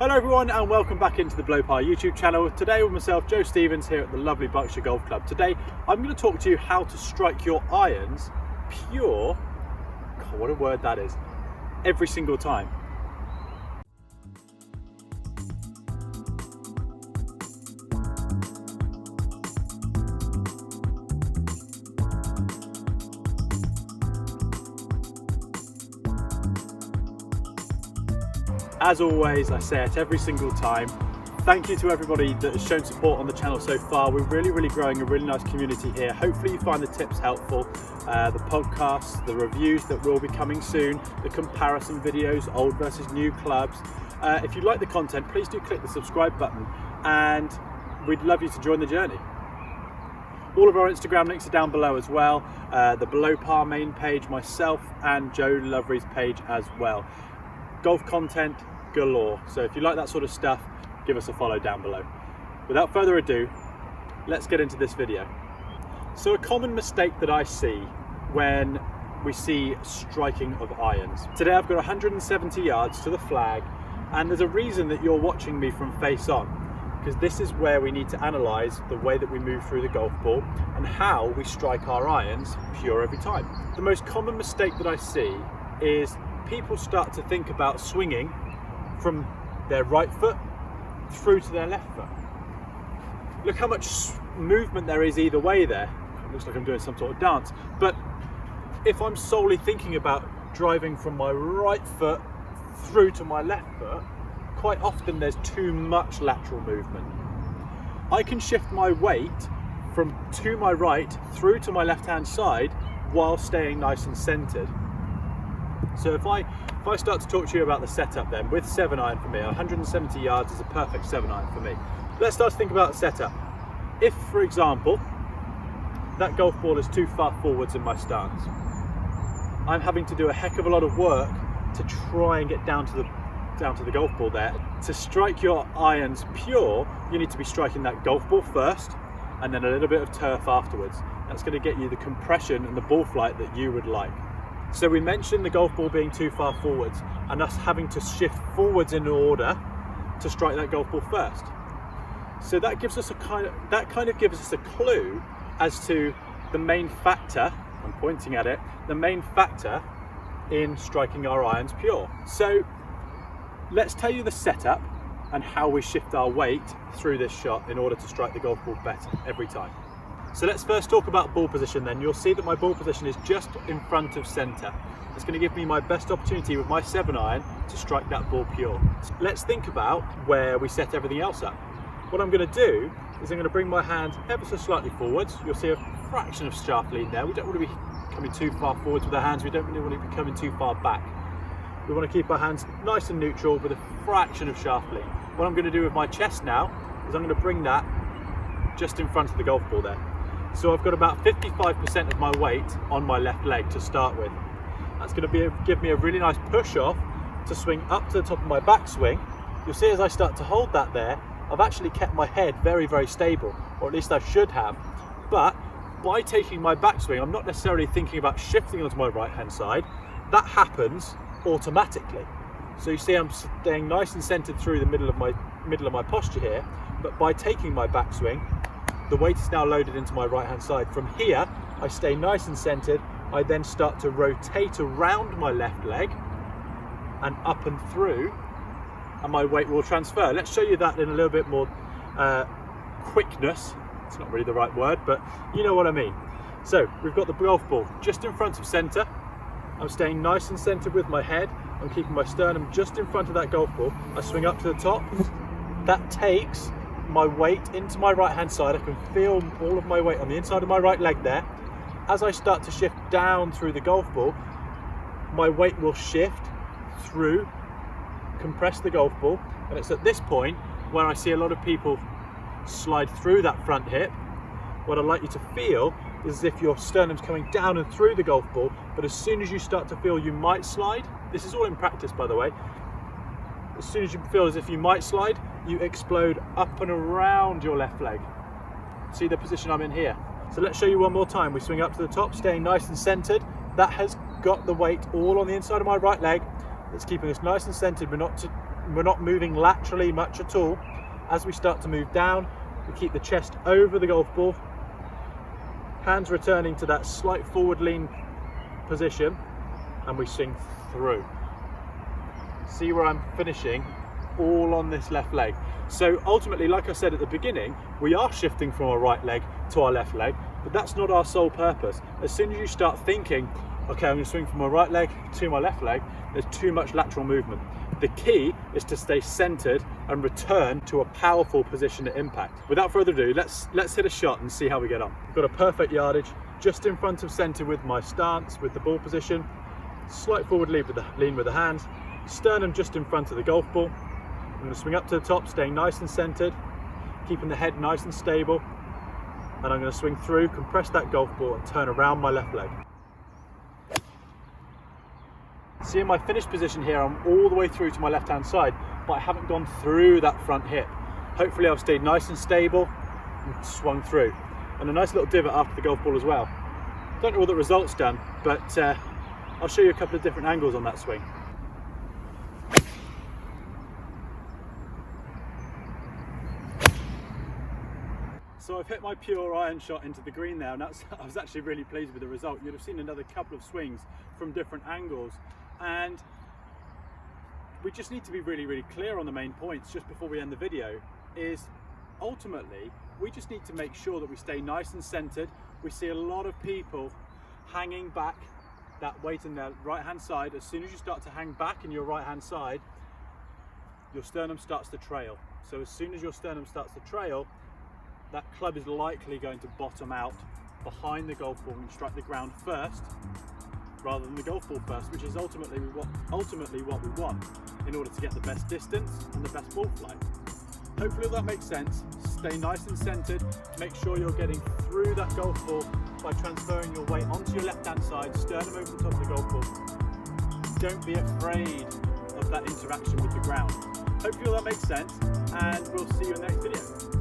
Hello everyone and welcome back into the Blowpar YouTube channel. Today with myself, Joe Stevens, here at the lovely Berkshire Golf Club. Today I'm going to talk to you how to strike your irons pure, God, what a word that is, every single time. As always, I say it every single time, thank you to everybody that has shown support on the channel so far. We're really growing a really nice community here. Hopefully you find the tips helpful, the podcasts, the reviews that will be coming soon, the comparison videos, old versus new clubs. If you like the content, please do click the subscribe button and we'd love you to join the journey. All of our Instagram links are down below as well, the Blowpar main page, myself and Joe Lovery's page as well. Golf content galore, so if you like that sort of stuff, give us a follow down below. Without further ado, let's get into this video. So a common mistake that I see when we see striking of irons. Today I've got 170 yards to the flag, and there's a reason that you're watching me from face on, because this is where we need to analyze the way that we move through the golf ball and how we strike our irons pure every time. The most common mistake that I see is people start to think about swinging from their right foot through to their left foot. Look how much movement there is either way there. It looks like I'm doing some sort of dance. But if I'm solely thinking about driving from my right foot through to my left foot, quite often there's too much lateral movement. I can shift my weight from to my right through to my left hand side while staying nice and centered. So if I start to talk to you about the setup then, with 7-iron for me, 170 yards is a perfect 7-iron for me. Let's start to think about setup. If, for example, that golf ball is too far forwards in my stance, I'm having to do a heck of a lot of work to try and get down to the golf ball there. To strike your irons pure, you need to be striking that golf ball first and then a little bit of turf afterwards. That's going to get you the compression and the ball flight that you would like. So we mentioned the golf ball being too far forwards and us having to shift forwards in order to strike that golf ball first. So that gives us kind of gives us a clue as to the main factor, I'm pointing at it, the main factor in striking our irons pure. So let's tell you the setup and how we shift our weight through this shot in order to strike the golf ball better every time. So let's first talk about ball position then. You'll see that my ball position is just in front of centre. It's going to give me my best opportunity with my 7-iron to strike that ball pure. Let's think about where we set everything else up. What I'm going to do is I'm going to bring my hand ever so slightly forwards. You'll see a fraction of shaft lean there. We don't want to be coming too far forwards with our hands. We don't really want to be coming too far back. We want to keep our hands nice and neutral with a fraction of shaft lean. What I'm going to do with my chest now is I'm going to bring that just in front of the golf ball there. So I've got about 55% of my weight on my left leg to start with. That's going to give me a really nice push off to swing up to the top of my backswing. You'll see as I start to hold that there, I've actually kept my head very stable, or at least I should have. But by taking my backswing, I'm not necessarily thinking about shifting onto my right hand side. That happens automatically. So you see I'm staying nice and centered through the middle of my posture here, but by taking my backswing, the weight is now loaded into my right hand side. From here, I stay nice and centered. I then start to rotate around my left leg and up and through, and my weight will transfer. Let's show you that in a little bit more quickness. It's not really the right word, but you know what I mean. So we've got the golf ball just in front of center. I'm staying nice and centered with my head. I'm keeping my sternum just in front of that golf ball. I swing up to the top. That takes my weight into my right hand side. I can feel all of my weight on the inside of my right leg there. As I start to shift down through the golf ball, my weight will shift through, compress the golf ball, and it's at this point where I see a lot of people slide through that front hip. What I'd like you to feel is as if your sternum's coming down and through the golf ball, but as soon as you start to feel you might slide, this is all in practice by the way, as soon as you feel as if you might slide, you explode up and around your left leg. See the position I'm in here? So let's show you one more time. We swing up to the top, staying nice and centered. That has got the weight all on the inside of my right leg. It's keeping us nice and centered. We're not We're not moving laterally much at all. As we start to move down, we keep the chest over the golf ball, hands returning to that slight forward lean position, and we swing through. See where I'm finishing? All on this left leg. So ultimately, like I said at the beginning, we are shifting from our right leg to our left leg, but that's not our sole purpose. As soon as you start thinking, okay, I'm going to swing from my right leg to my left leg, there's too much lateral movement. The key is to stay centered and return to a powerful position at impact. Without further ado, let's hit a shot and see how we get on. I've got a perfect yardage just in front of center with my stance, with the ball position, slight forward lean with the hands, sternum just in front of the golf ball. I'm going to swing up to the top, staying nice and centered, keeping the head nice and stable, and I'm going to swing through, compress that golf ball and turn around my left leg. See, in my finished position here, I'm all the way through to my left hand side, but I haven't gone through that front hip. Hopefully I've stayed nice and stable and swung through. And a nice little divot after the golf ball as well. Don't know what the result's done, but I'll show you a couple of different angles on that swing. So I've hit my pure iron shot into the green there, and I was actually really pleased with the result. You'd have seen another couple of swings from different angles, and we just need to be really, really clear on the main points just before we end the video. Is ultimately, we just need to make sure that we stay nice and centered. We see a lot of people hanging back that weight in their right hand side. As soon as you start to hang back in your right hand side, your sternum starts to trail. So as soon as your sternum starts to trail, that club is likely going to bottom out behind the golf ball and strike the ground first rather than the golf ball first, which is ultimately what we want in order to get the best distance and the best ball flight. Hopefully that makes sense. Stay nice and centered. Make sure you're getting through that golf ball by transferring your weight onto your left hand side, sternum over the top of the golf ball. Don't be afraid of that interaction with the ground. Hopefully that makes sense, and we'll see you in the next video.